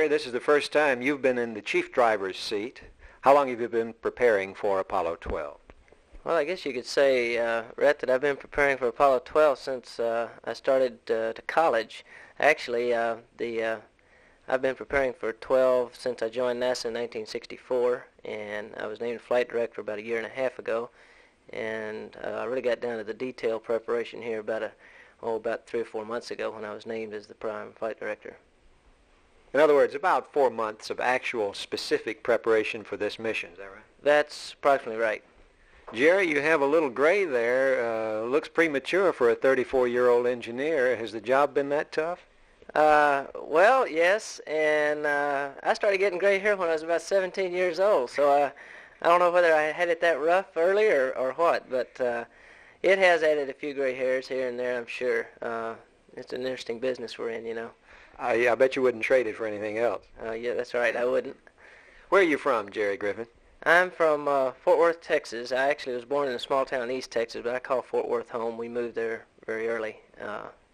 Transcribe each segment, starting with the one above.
Gerry, this is the first time you've been in the chief driver's seat. How long have you been preparing for Apollo 12? Well, I guess you could say, Rhett, that I've been preparing for Apollo 12 since I started to college. Actually, I've been preparing for 12 since I joined NASA in 1964, and I was named flight director about a year and a half ago. And I really got down to the detailed preparation here about 3 or 4 months ago when I was named as the prime flight director. In other words, about 4 months of actual specific preparation for this mission, is that right? That's approximately right. Gerry, you have a little gray there. Looks premature for a 34-year-old engineer. Has the job been that tough? Well, yes, and I started getting gray hair when I was about 17 years old, so I don't know whether I had it that rough early or what, but it has added a few gray hairs here and there, I'm sure. It's an interesting business we're in, you know. I bet you wouldn't trade it for anything else. Yeah, that's right, I wouldn't. Where are you from, Gerry Griffin? I'm from Fort Worth, Texas. I actually was born in a small town in East Texas, but I call Fort Worth home. We moved there very early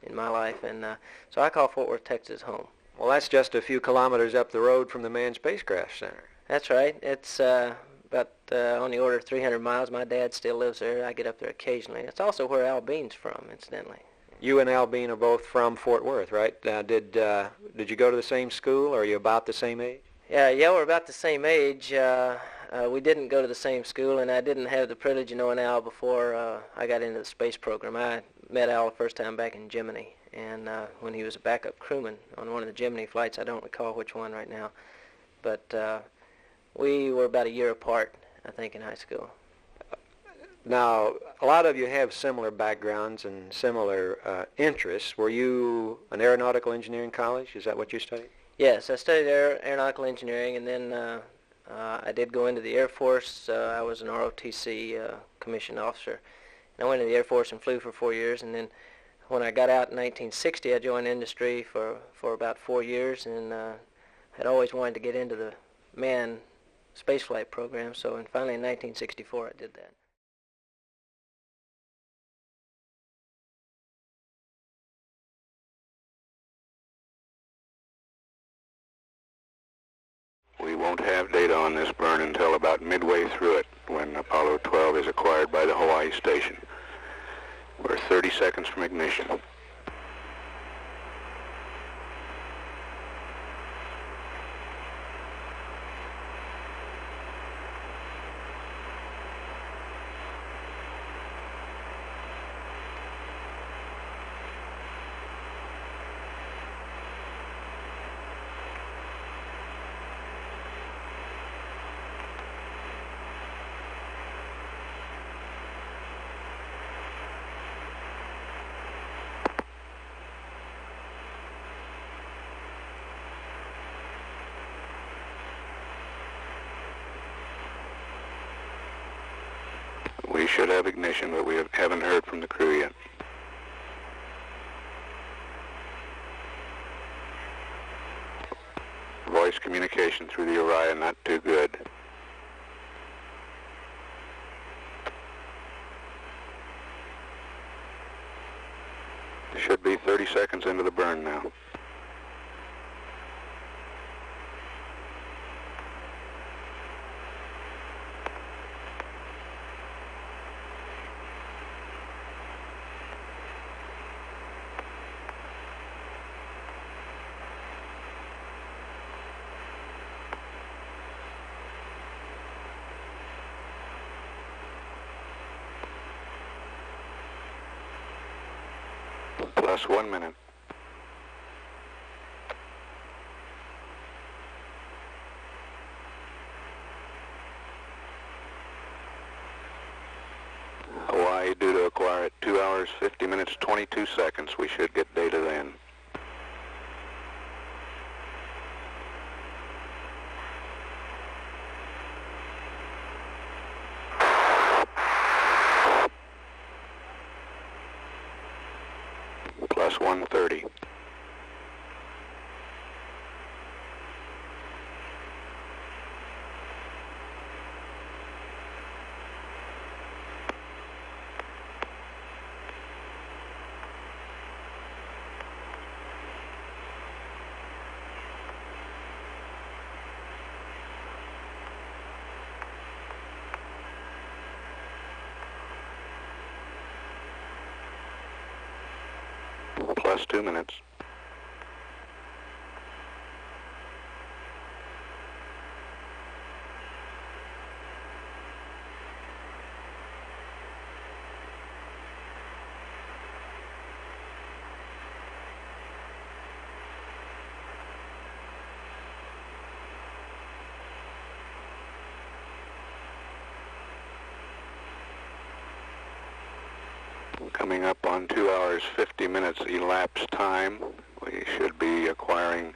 in my life, and so I call Fort Worth, Texas home. Well, that's just a few kilometers up the road from the Manned Spacecraft Center. That's right. It's about on the order of 300 miles. My dad still lives there. I get up there occasionally. It's also where Al Bean's from, incidentally. You and Al Bean are both from Fort Worth, right? Did you go to the same school, or are you about the same age? Yeah, we're about the same age. We didn't go to the same school, and I didn't have the privilege of knowing Al before I got into the space program. I met Al the first time back in Gemini, and when he was a backup crewman on one of the Gemini flights. I don't recall which one right now, but we were about a year apart, I think, in high school. Now, a lot of you have similar backgrounds and similar interests. Were you an aeronautical engineering college? Is that what you studied? Yes, I studied aeronautical engineering, and then I did go into the Air Force. I was an ROTC commissioned officer. And I went into the Air Force and flew for 4 years, and then when I got out in 1960, I joined industry for about 4 years, and had always wanted to get into the manned spaceflight program, so finally in 1964 I did that. We won't have data on this burn until about midway through it, when Apollo 12 is acquired by the Hawaii station. We're 30 seconds from ignition. We should have ignition, but we haven't heard from the crew yet. Voice communication through the Orion not too good. Should be 30 seconds into the burn now. Plus 1 minute. Hawaii due to acquire at 2 hours, 50 minutes, 22 seconds. We should get data then. Plus 130. plus 2 minutes. Coming up on 2 hours, 50 minutes elapsed time. We should be acquiring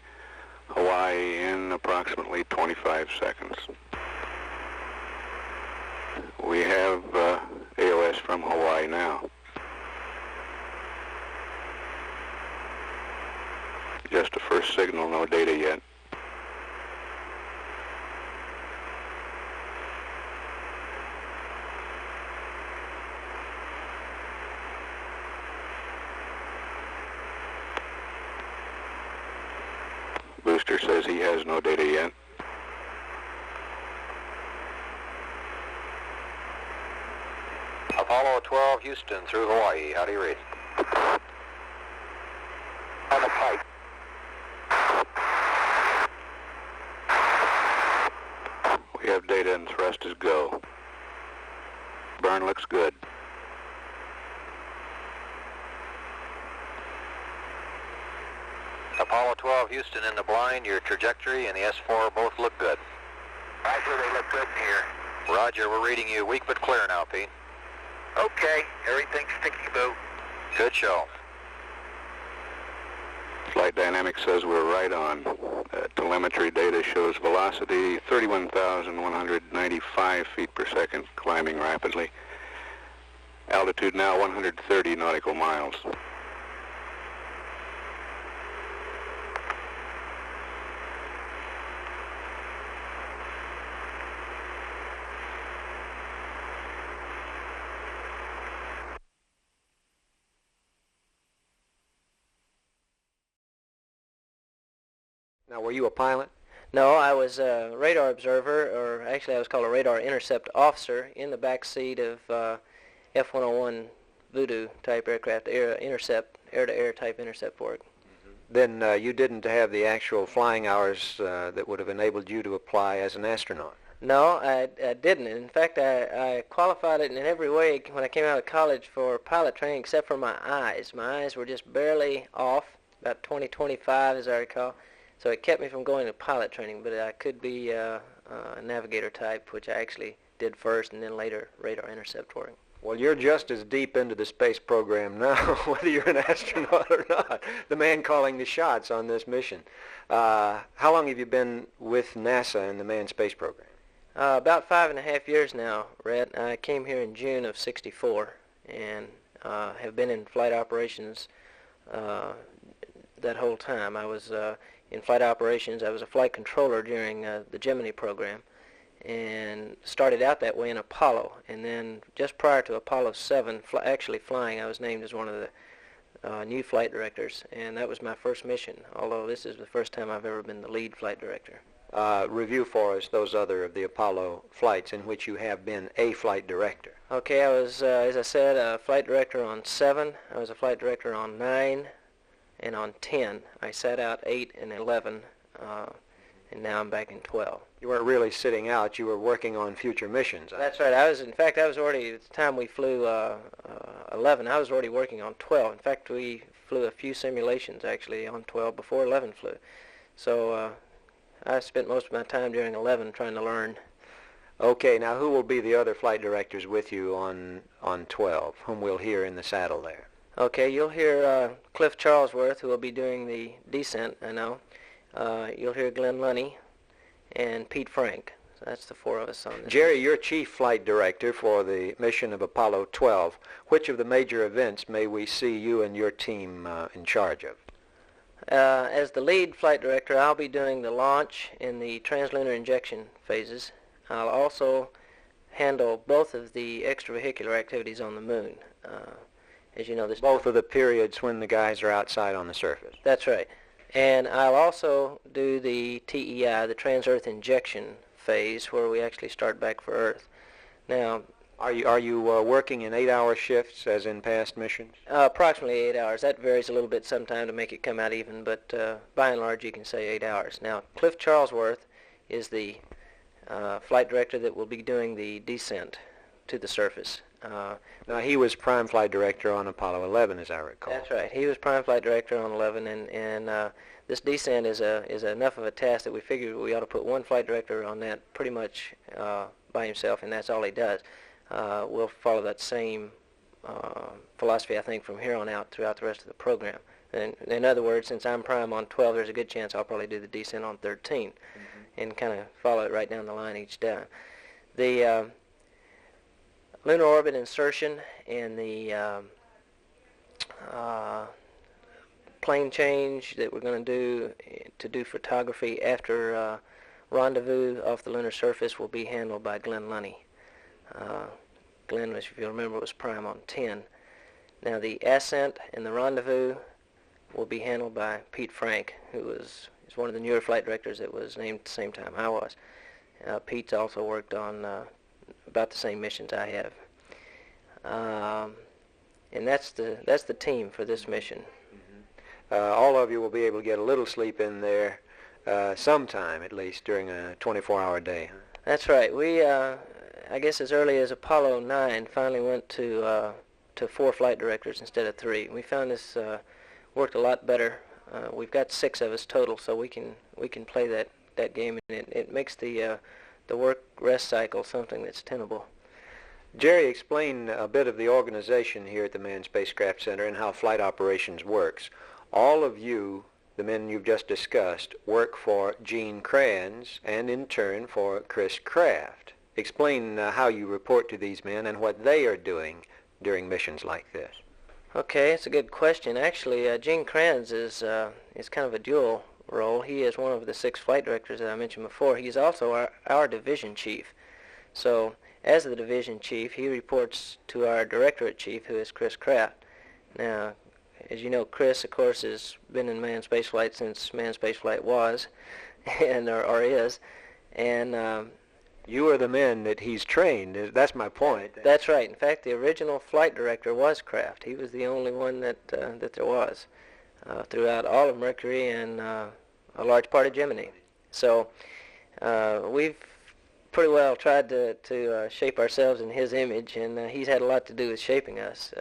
Hawaii in approximately 25 seconds. We have AOS from Hawaii now. Just a first signal, no data yet. Booster says he has no data yet. Apollo 12, Houston through Hawaii. How do you read? On the pipe. We have data and thrust is go. Burn looks good. Apollo 12, Houston in the blind. Your trajectory and the S4 both look good. Roger, they look good here. Roger, we're reading you weak but clear now, Pete. Okay, everything's sticky-boo. Good show. Flight dynamics says we're right on. Telemetry data shows velocity 31,195 feet per second, climbing rapidly. Altitude now 130 nautical miles. Now, were you a pilot? No, I was a radar observer, or actually I was called a radar intercept officer in the back seat of F-101 Voodoo type aircraft, air-to-air type intercept work. Then you didn't have the actual flying hours that would have enabled you to apply as an astronaut. No, I didn't. In fact, I qualified it in every way when I came out of college for pilot training, except for my eyes. My eyes were just barely off, about 20/25 as I recall. So it kept me from going to pilot training, but I could be a navigator type, which I actually did first, and then later radar intercept work. Well, you're just as deep into the space program now, whether you're an astronaut or not. The man calling the shots on this mission. How long have you been with NASA and the manned space program? About 5.5 years now, Rhett. I came here in June of '64, and have been in flight operations that whole time. I was in flight operations. I was a flight controller during the Gemini program, and started out that way in Apollo. And then just prior to Apollo 7 actually flying, I was named as one of the new flight directors, and that was my first mission, although this is the first time I've ever been the lead flight director. Review for us those other of the Apollo flights in which you have been a flight director. Okay, I was, as I said, a flight director on 7. I was a flight director on 9. And on 10, I sat out 8 and 11, and now I'm back in 12. You weren't really sitting out. You were working on future missions. That's right. In fact, I was already, at the time we flew 11, I was already working on 12. In fact, we flew a few simulations, actually, on 12 before 11 flew. So I spent most of my time during 11 trying to learn. Okay, now who will be the other flight directors with you on 12, whom we'll hear in the saddle there? Okay, you'll hear Cliff Charlesworth, who will be doing the descent, I know. You'll hear Glenn Lunny and Pete Frank. So that's the 4 of us on this. Gerry, you're chief flight director for the mission of Apollo 12. Which of the major events may we see you and your team in charge of? As the lead flight director, I'll be doing the launch and the translunar injection phases. I'll also handle both of the extravehicular activities on the moon. As you know, this both of the periods when the guys are outside on the surface. That's right. And I'll also do the TEI, the trans-Earth injection phase, where we actually start back for Earth. Now, Are you working in 8-hour shifts as in past missions? Approximately 8 hours. That varies a little bit sometime to make it come out even, but by and large you can say 8 hours. Now, Cliff Charlesworth is the flight director that will be doing the descent to the surface. Now, he was prime flight director on Apollo 11, as I recall. That's right. He was prime flight director on 11, and this descent is enough of a task that we figured we ought to put one flight director on that pretty much by himself, and that's all he does. We'll follow that same philosophy, I think, from here on out throughout the rest of the program. And in other words, since I'm prime on 12, there's a good chance I'll probably do the descent on 13, and kind of follow it right down the line each time. The lunar orbit insertion and the plane change that we're going to do photography after rendezvous off the lunar surface will be handled by Glenn Lunny. Glenn, if you remember, was prime on 10. Now the ascent and the rendezvous will be handled by Pete Frank, who is one of the newer flight directors that was named at the same time I was. Pete's also worked on about the same missions I have. And that's the team for this mission. All of you will be able to get a little sleep in there sometime, at least, during a 24-hour day. That's right. We, I guess as early as Apollo 9, finally went to 4 flight directors instead of 3. We found this worked a lot better. We've got 6 of us total, so we can play that game, and it makes the work-rest cycle something that's tenable. Gerry, explain a bit of the organization here at the Manned Spacecraft Center and how flight operations works. All of you, the men you've just discussed, work for Gene Kranz and in turn for Chris Kraft. Explain how you report to these men and what they are doing during missions like this. Okay, it's a good question. Actually, Gene Kranz is kind of a dual role. He is one of the 6 flight directors that I mentioned before. He's also our division chief. So, as the division chief, he reports to our directorate chief, who is Chris Kraft. Now, as you know, Chris, of course, has been in manned spaceflight since manned spaceflight was, and or is, and you are the men that he's trained. That's my point. That's right. In fact, the original flight director was Kraft. He was the only one that there was throughout all of Mercury and a large part of Gemini. So we've pretty well tried to shape ourselves in his image, and he's had a lot to do with shaping us.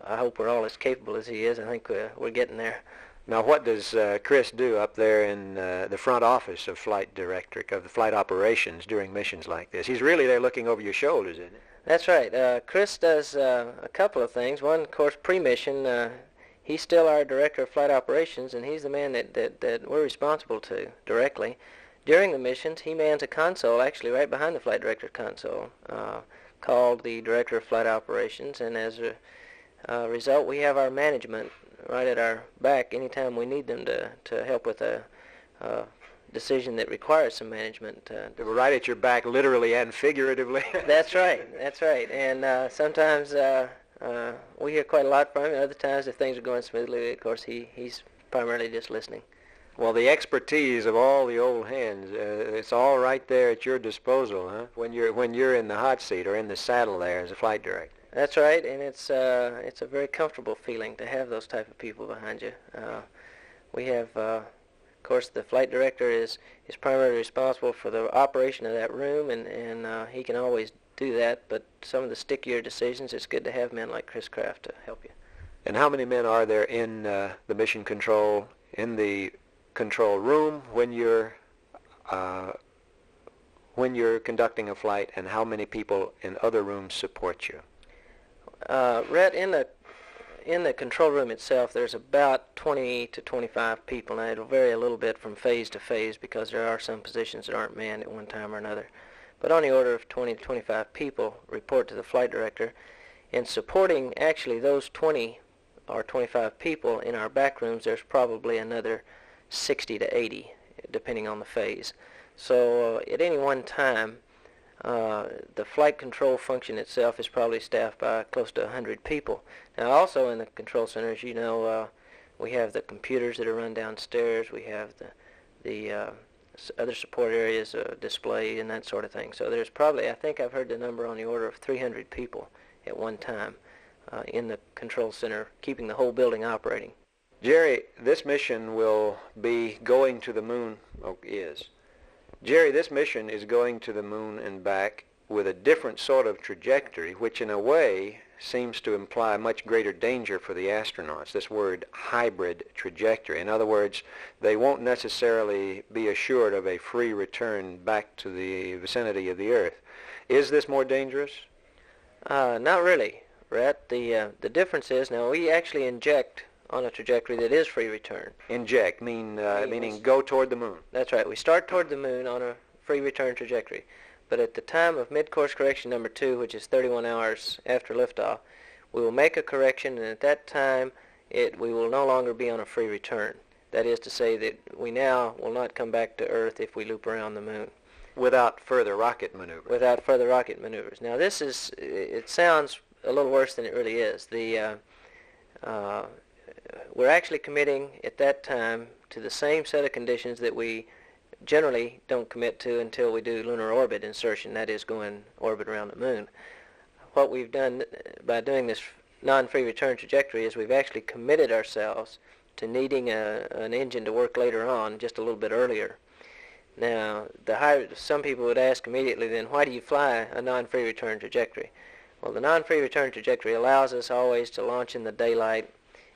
I hope we're all as capable as he is. I think we're getting there. Now, what does Chris do up there in the front office of flight director, of the flight operations during missions like this? He's really there looking over your shoulders, isn't he? That's right. Chris does a couple of things. One, of course, pre-mission. He's still our director of flight operations, and he's the man that we're responsible to directly. During the missions, he mans a console, actually right behind the flight director console, called the director of flight operations, and as a result, we have our management right at our back anytime we need them to help with a decision that requires some management. Right at your back, literally and figuratively. That's right. That's right. And sometimes we hear quite a lot from him. Other times, if things are going smoothly, of course, he's primarily just listening. Well, the expertise of all the old hands, it's all right there at your disposal, huh? When you're in the hot seat or in the saddle there as a flight director. That's right, and it's a very comfortable feeling to have those type of people behind you. We have, of course, the flight director is primarily responsible for the operation of that room, and he can always do that. But some of the stickier decisions, it's good to have men like Chris Kraft to help you. And how many men are there in the mission control, in the control room when you're conducting a flight, and how many people in other rooms support you? Rhett, in the control room itself, there's about 20 to 25 people. Now, it'll vary a little bit from phase to phase because there are some positions that aren't manned at one time or another. But on the order of 20 to 25 people report to the flight director. And supporting actually those 20 or 25 people in our back rooms, there's probably another 60 to 80, depending on the phase. So at any one time, the flight control function itself is probably staffed by close to 100 people. Now, also in the control center, as you know, we have the computers that are run downstairs. We have the other support areas, display, and that sort of thing. So there's probably, I think I've heard the number on the order of 300 people at one time in the control center, keeping the whole building operating. Gerry, this mission will be going to the moon, Gerry, this mission is going to the moon and back with a different sort of trajectory, which in a way seems to imply much greater danger for the astronauts, this word hybrid trajectory. In other words, they won't necessarily be assured of a free return back to the vicinity of the Earth. Is this more dangerous? Not really, Rhett. The difference is, now we actually inject on a trajectory that is free return. Inject, meaning go toward the moon. That's right. We start toward the moon on a free return trajectory. But at the time of mid-course correction number 2, which is 31 hours after liftoff, we will make a correction, and at that time we will no longer be on a free return. That is to say that we now will not come back to Earth if we loop around the moon. Without further rocket maneuvers. Without further rocket maneuvers. Now this is, it sounds a little worse than it really is. We're actually committing at that time to the same set of conditions that we generally don't commit to until we do lunar orbit insertion, that is going orbit around the moon. What we've done by doing this non-free return trajectory is we've actually committed ourselves to needing an engine to work later on, just a little bit earlier. Now, some people would ask immediately then, why do you fly a non-free return trajectory? Well, the non-free return trajectory allows us always to launch in the daylight.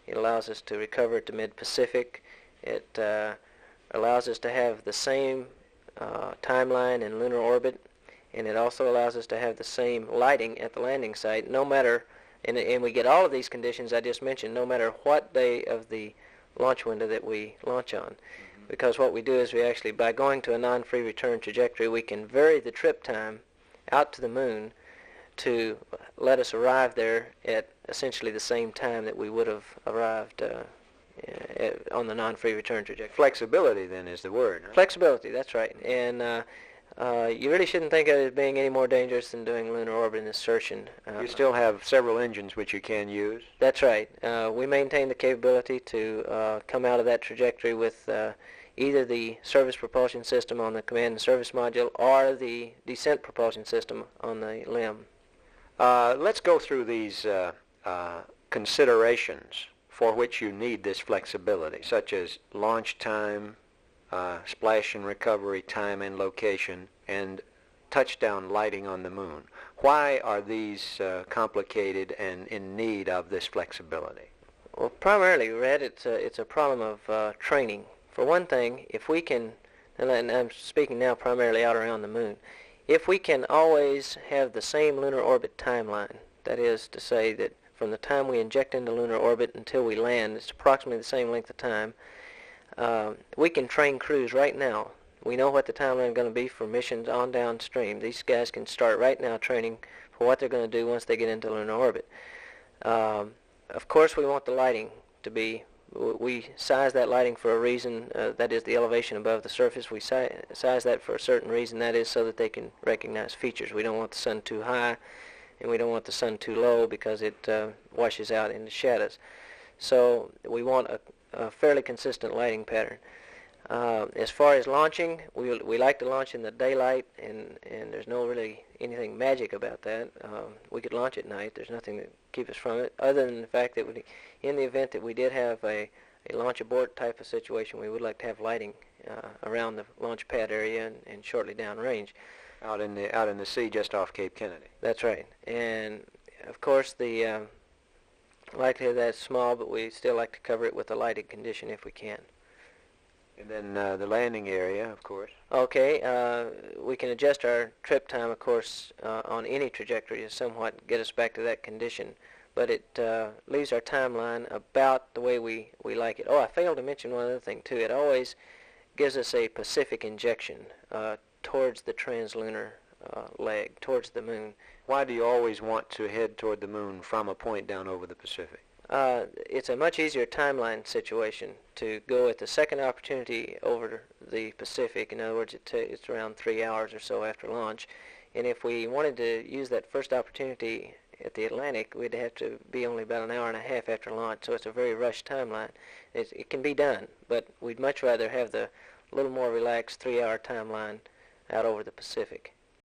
It allows us to recover to mid-Pacific. It allows us to have the same timeline in lunar orbit, and it also allows us to have the same lighting at the landing site, no matter, and we get all of these conditions I just mentioned, no matter what day of the launch window that we launch on. Because what we do is we actually, by going to a non-free return trajectory, we can vary the trip time out to the moon to let us arrive there at essentially the same time that we would have arrived on the non-free return trajectory. Flexibility, then, is the word. Huh? Flexibility, that's right. And you really shouldn't think of it as being any more dangerous than doing lunar orbit insertion. You still have several engines which you can use? That's right. We maintain the capability to come out of that trajectory with either the service propulsion system on the command and service module or the descent propulsion system on the LEM. Let's go through these considerations for which you need this flexibility, such as launch time, splash and recovery time and location, and touchdown lighting on the moon. Why are these complicated and in need of this flexibility? Well, primarily, Red, it's a problem of training. For one thing, if we can, and I'm speaking now primarily out around the moon, if we can always have the same lunar orbit timeline, that is to say that from the time we inject into lunar orbit until we land, it's approximately the same length of time, we can train crews right now. We know what the timeline is going to be for missions on downstream. These guys can start right now training for what they're going to do once they get into lunar orbit. Of course, we want the lighting to be, we size that lighting for a reason, that is the elevation above the surface. We size that for a certain reason, that is so that they can recognize features. We don't want the sun too high, and we don't want the sun too low because it washes out into shadows. So we want a fairly consistent lighting pattern. As far as launching, we like to launch in the daylight, and there's no really anything magic about that. We could launch at night. There's nothing that keeps us from it, other than the fact that in the event that we did have a launch abort type of situation, we would like to have lighting around the launch pad area and shortly downrange. Out in the sea just off Cape Kennedy. That's right. And of course the likelihood of that's small, but we still like to cover it with a lighted condition if we can. And then the landing area, of course. Okay, we can adjust our trip time, of course, on any trajectory to somewhat get us back to that condition, but it leaves our timeline about the way we like it. Oh, I failed to mention one other thing, too. It always gives us a Pacific injection towards the translunar leg, towards the moon. Why do you always want to head toward the moon from a point down over the Pacific? It's a much easier timeline situation to go at the second opportunity over the Pacific. In other words, it's around 3 hours or so after launch. And if we wanted to use that first opportunity at the Atlantic, we'd have to be only about an hour and a half after launch. So it's a very rushed timeline. It can be done, but we'd much rather have the little more relaxed 3-hour timeline out over the Pacific.